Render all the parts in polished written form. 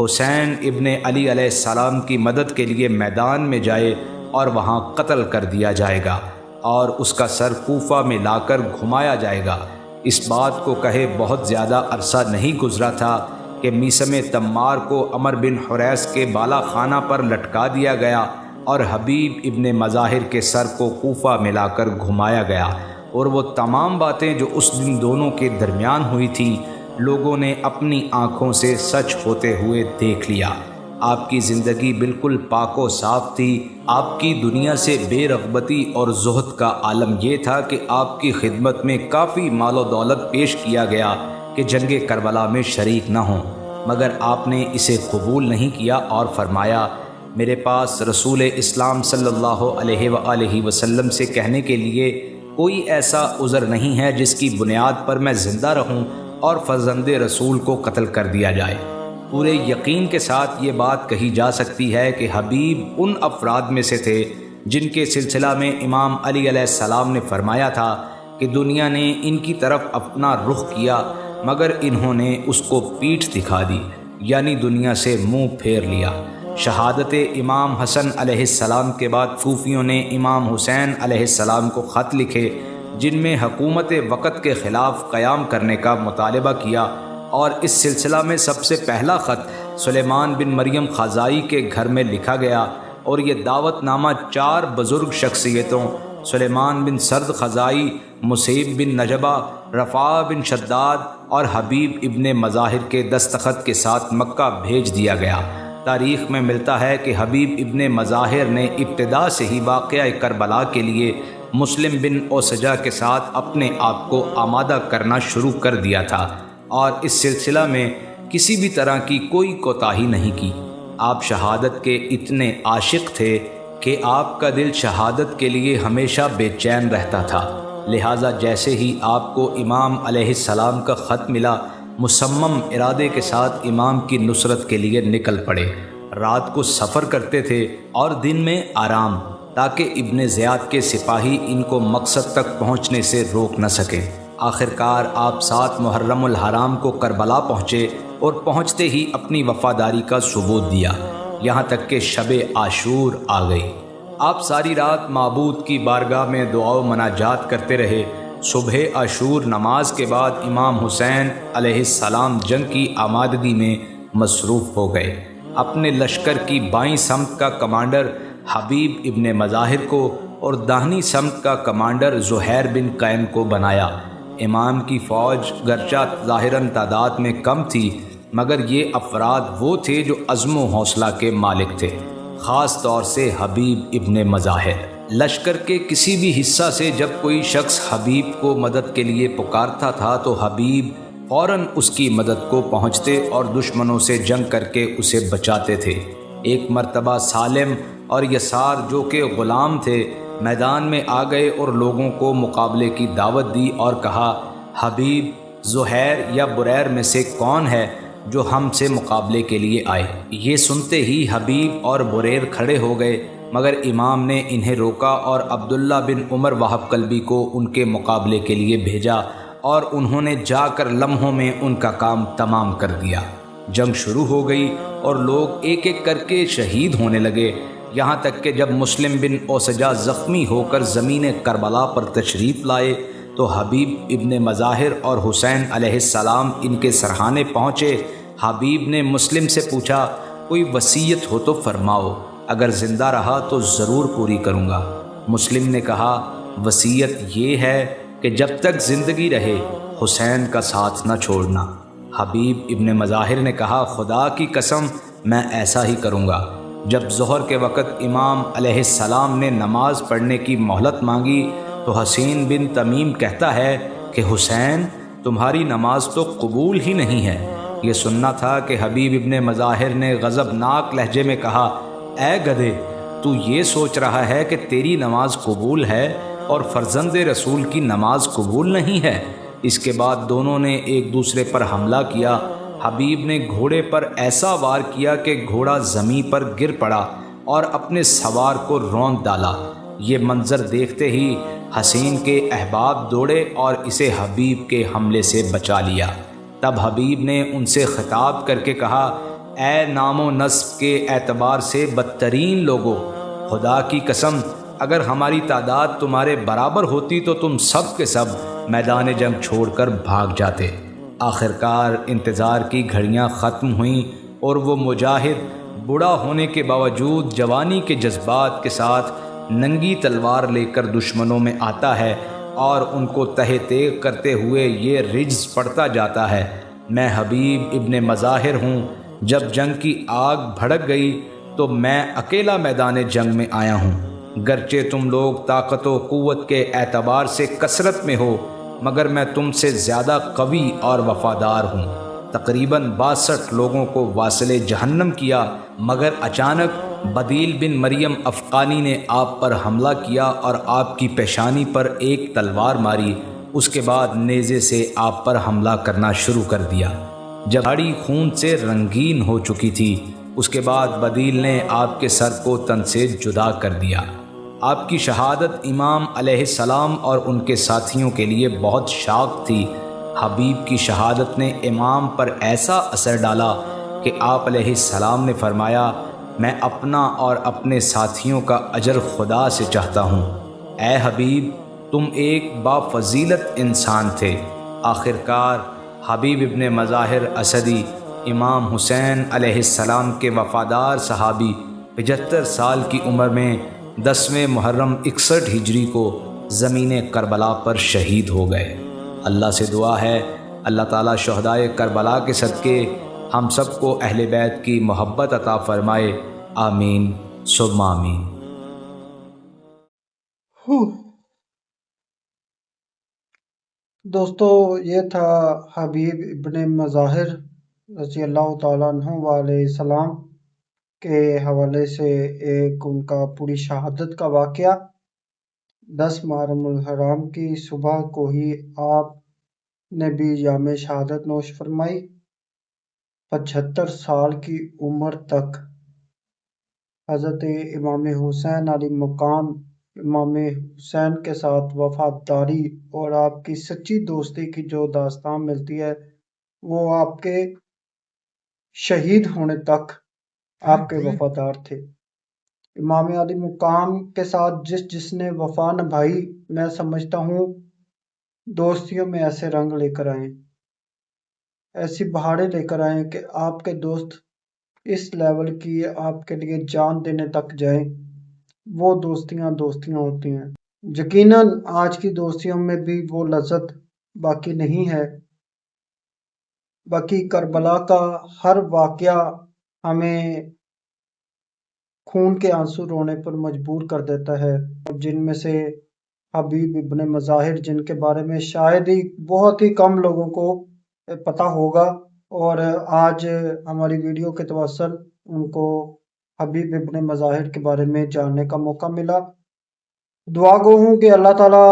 حسین ابن علی علیہ السلام کی مدد کے لیے میدان میں جائے اور وہاں قتل کر دیا جائے گا اور اس کا سر کوفہ میں لا کر گھمایا جائے گا۔ اس بات کو کہے بہت زیادہ عرصہ نہیں گزرا تھا کہ میثم تمار کو عمر بن حریث کے بالا خانہ پر لٹکا دیا گیا اور حبیب ابن مظاہر کے سر کو کوفہ میں لا کر گھمایا گیا، اور وہ تمام باتیں جو اس دن دونوں کے درمیان ہوئی تھیں لوگوں نے اپنی آنکھوں سے سچ ہوتے ہوئے دیکھ لیا۔ آپ کی زندگی بالکل پاک و صاف تھی۔ آپ کی دنیا سے بے رغبتی اور زہد کا عالم یہ تھا کہ آپ کی خدمت میں کافی مال و دولت پیش کیا گیا کہ جنگ کربلا میں شریک نہ ہوں، مگر آپ نے اسے قبول نہیں کیا اور فرمایا، میرے پاس رسول اسلام صلی اللہ علیہ وآلہ وسلم سے کہنے کے لیے کوئی ایسا عذر نہیں ہے جس کی بنیاد پر میں زندہ رہوں اور فرزند رسول کو قتل کر دیا جائے۔ پورے یقین کے ساتھ یہ بات کہی جا سکتی ہے کہ حبیب ان افراد میں سے تھے جن کے سلسلہ میں امام علی علیہ السلام نے فرمایا تھا کہ دنیا نے ان کی طرف اپنا رخ کیا مگر انہوں نے اس کو پیٹھ دکھا دی، یعنی دنیا سے منہ پھیر لیا۔ شہادت امام حسن علیہ السلام کے بعد صوفیوں نے امام حسین علیہ السلام کو خط لکھے جن میں حکومت وقت کے خلاف قیام کرنے کا مطالبہ کیا، اور اس سلسلہ میں سب سے پہلا خط سلیمان بن مریم خزائی کے گھر میں لکھا گیا، اور یہ دعوت نامہ 4 بزرگ شخصیتوں سلیمان بن سرد خزائی، مصیب بن نجبہ، رفاع بن شداد اور حبیب ابن مظاہر کے دستخط کے ساتھ مکہ بھیج دیا گیا۔ تاریخ میں ملتا ہے کہ حبیب ابن مظاہر نے ابتدا سے ہی واقعہ کربلا کے لیے مسلم بن اوسجہ کے ساتھ اپنے آپ کو آمادہ کرنا شروع کر دیا تھا، اور اس سلسلہ میں کسی بھی طرح کی کوئی کوتاہی نہیں کی۔ آپ شہادت کے اتنے عاشق تھے کہ آپ کا دل شہادت کے لیے ہمیشہ بے چین رہتا تھا، لہٰذا جیسے ہی آپ کو امام علیہ السلام کا خط ملا مصمم ارادے کے ساتھ امام کی نصرت کے لیے نکل پڑے۔ رات کو سفر کرتے تھے اور دن میں آرام، تاکہ ابن زیاد کے سپاہی ان کو مقصد تک پہنچنے سے روک نہ سکیں۔ آخرکار آپ 7 محرم الحرام کو کربلا پہنچے اور پہنچتے ہی اپنی وفاداری کا ثبوت دیا، یہاں تک کہ شب عاشور آ گئی۔ آپ ساری رات معبود کی بارگاہ میں دعا و مناجات کرتے رہے۔ صبح عاشور نماز کے بعد امام حسین علیہ السلام جنگ کی آمادگی میں مصروف ہو گئے۔ اپنے لشکر کی بائیں سمت کا کمانڈر حبیب ابن مظاہر کو اور داہنی سمت کا کمانڈر زہیر بن قین کو بنایا۔ امام کی فوج گرچہ ظاہراً تعداد میں کم تھی، مگر یہ افراد وہ تھے جو عزم و حوصلہ کے مالک تھے، خاص طور سے حبیب ابن مظاہر۔ لشکر کے کسی بھی حصہ سے جب کوئی شخص حبیب کو مدد کے لیے پکارتا تھا تو حبیب فوراً اس کی مدد کو پہنچتے اور دشمنوں سے جنگ کر کے اسے بچاتے تھے۔ ایک مرتبہ سالم اور یسار جو کہ غلام تھے میدان میں آ گئے اور لوگوں کو مقابلے کی دعوت دی اور کہا، حبیب، زہیر یا بریر میں سے کون ہے جو ہم سے مقابلے کے لیے آئے؟ یہ سنتے ہی حبیب اور بریر کھڑے ہو گئے، مگر امام نے انہیں روکا اور عبداللہ بن عمر وہب قلبی کو ان کے مقابلے کے لیے بھیجا، اور انہوں نے جا کر لمحوں میں ان کا کام تمام کر دیا۔ جنگ شروع ہو گئی اور لوگ ایک ایک کر کے شہید ہونے لگے، یہاں تک کہ جب مسلم بن اوسجہ زخمی ہو کر زمین کربلا پر تشریف لائے تو حبیب ابن مظاہر اور حسین علیہ السلام ان کے سرحانے پہنچے۔ حبیب نے مسلم سے پوچھا، کوئی وصیت ہو تو فرماؤ، اگر زندہ رہا تو ضرور پوری کروں گا۔ مسلم نے کہا، وصیت یہ ہے کہ جب تک زندگی رہے حسین کا ساتھ نہ چھوڑنا۔ حبیب ابن مظاہر نے کہا، خدا کی قسم میں ایسا ہی کروں گا۔ جب ظہر کے وقت امام علیہ السلام نے نماز پڑھنے کی مہلت مانگی تو حسین بن تمیم کہتا ہے کہ حسین، تمہاری نماز تو قبول ہی نہیں ہے۔ یہ سننا تھا کہ حبیب ابن مظاہر نے غضبناک لہجے میں کہا، اے گدھے، تو یہ سوچ رہا ہے کہ تیری نماز قبول ہے اور فرزند رسول کی نماز قبول نہیں ہے؟ اس کے بعد دونوں نے ایک دوسرے پر حملہ کیا۔ حبیب نے گھوڑے پر ایسا وار کیا کہ گھوڑا زمین پر گر پڑا اور اپنے سوار کو روند ڈالا۔ یہ منظر دیکھتے ہی حسین کے احباب دوڑے اور اسے حبیب کے حملے سے بچا لیا۔ تب حبیب نے ان سے خطاب کر کے کہا، اے نام و نسب کے اعتبار سے بدترین لوگو، خدا کی قسم اگر ہماری تعداد تمہارے برابر ہوتی تو تم سب کے سب میدان جنگ چھوڑ کر بھاگ جاتے۔ آخرکار انتظار کی گھڑیاں ختم ہوئیں اور وہ مجاہد بوڑھا ہونے کے باوجود جوانی کے جذبات کے ساتھ ننگی تلوار لے کر دشمنوں میں آتا ہے اور ان کو تہہ تیغ کرتے ہوئے یہ رجز پڑھتا جاتا ہے، میں حبیب ابن مظاہر ہوں، جب جنگ کی آگ بھڑک گئی تو میں اکیلا میدان جنگ میں آیا ہوں، گرچہ تم لوگ طاقت و قوت کے اعتبار سے کثرت میں ہو مگر میں تم سے زیادہ قوی اور وفادار ہوں۔ تقریباً 62 لوگوں کو واصل جہنم کیا مگر اچانک بدیل بن مریم افغانی نے آپ پر حملہ کیا اور آپ کی پیشانی پر ایک تلوار ماری، اس کے بعد نیزے سے آپ پر حملہ کرنا شروع کر دیا۔ جب داڑھی خون سے رنگین ہو چکی تھی اس کے بعد بدیل نے آپ کے سر کو تن سے جدا کر دیا۔ آپ کی شہادت امام علیہ السلام اور ان کے ساتھیوں کے لیے بہت شاق تھی۔ حبیب کی شہادت نے امام پر ایسا اثر ڈالا کہ آپ علیہ السلام نے فرمایا، میں اپنا اور اپنے ساتھیوں کا اجر خدا سے چاہتا ہوں۔ اے حبیب، تم ایک بافضیلت انسان تھے۔ آخرکار حبیب ابن مظاہر اسدی امام حسین علیہ السلام کے وفادار صحابی 75 سال کی عمر میں 10ویں محرم 61 ہجری کو زمین کربلا پر شہید ہو گئے۔ اللہ سے دعا ہے اللہ تعالیٰ شہدائے کربلا کے صدقے ہم سب کو اہل بیت کی محبت عطا فرمائے، آمین ثم آمین۔ دوستو یہ تھا حبیب ابن مظاہر رضی اللہ تعالیٰ عنہ علیہ السلام کے حوالے سے ایک ان کا پوری شہادت کا واقعہ۔ 10 محرم الحرام کی صبح کو ہی آپ نے بھی جام شہادت نوش فرمائی۔ 75 سال کی عمر تک حضرت امام حسین علیہ مقام امام حسین کے ساتھ وفاداری اور آپ کی سچی دوستی کی جو داستان ملتی ہے وہ آپ کے شہید ہونے تک آپ کے وفادار تھے۔ امام علی مقام کے ساتھ جس نے وفا نبھائی، میں سمجھتا ہوں دوستیوں میں ایسے رنگ لے کر آئیں، ایسی بہاریں لے کر آئیں کہ آپ کے دوست اس لیول کی آپ کے لیے جان دینے تک جائیں، وہ دوستیاں ہوتی ہیں۔ یقیناً آج کی دوستیوں میں بھی وہ لذت باقی نہیں ہے۔ باقی کربلا کا ہر واقعہ ہمیں خون کے آنسو رونے پر مجبور کر دیتا ہے، جن میں سے حبیب ابن مظاہر جن کے بارے میں شاید ہی بہت ہی کم لوگوں کو پتہ ہوگا، اور آج ہماری ویڈیو کے توسط ان کو حبیب ابن مظاہر کے بارے میں جاننے کا موقع ملا۔ دعا گو ہوں کہ اللہ تعالیٰ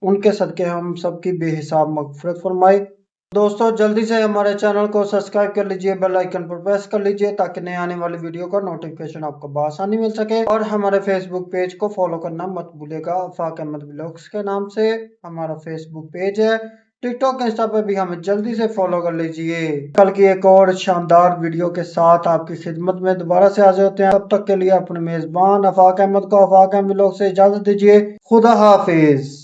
ان کے صدقے ہم سب کی بے حساب مغفرت فرمائے۔ دوستو جلدی سے ہمارے چینل کو سبسکرائب کر لیجئے، بیل آئیکن پر پریس کر لیجئے تاکہ نئے آنے والی ویڈیو کا نوٹیفیکیشن آپ کو بآسانی مل سکے، اور ہمارے فیس بک پیج کو فالو کرنا مت بھولے گا، آفاق احمد ولاگز کے نام سے ہمارا فیس بک پیج ہے۔ ٹک ٹاک انسٹا پہ بھی ہمیں جلدی سے فالو کر لیجئے۔ کل کی ایک اور شاندار ویڈیو کے ساتھ آپ کی خدمت میں دوبارہ سے حاضر ہوتے ہیں۔ تب تک کے لیے اپنے میزبان آفاق احمد کو آفاق احمد ولاگز سے اجازت دیجئے۔ خدا حافظ۔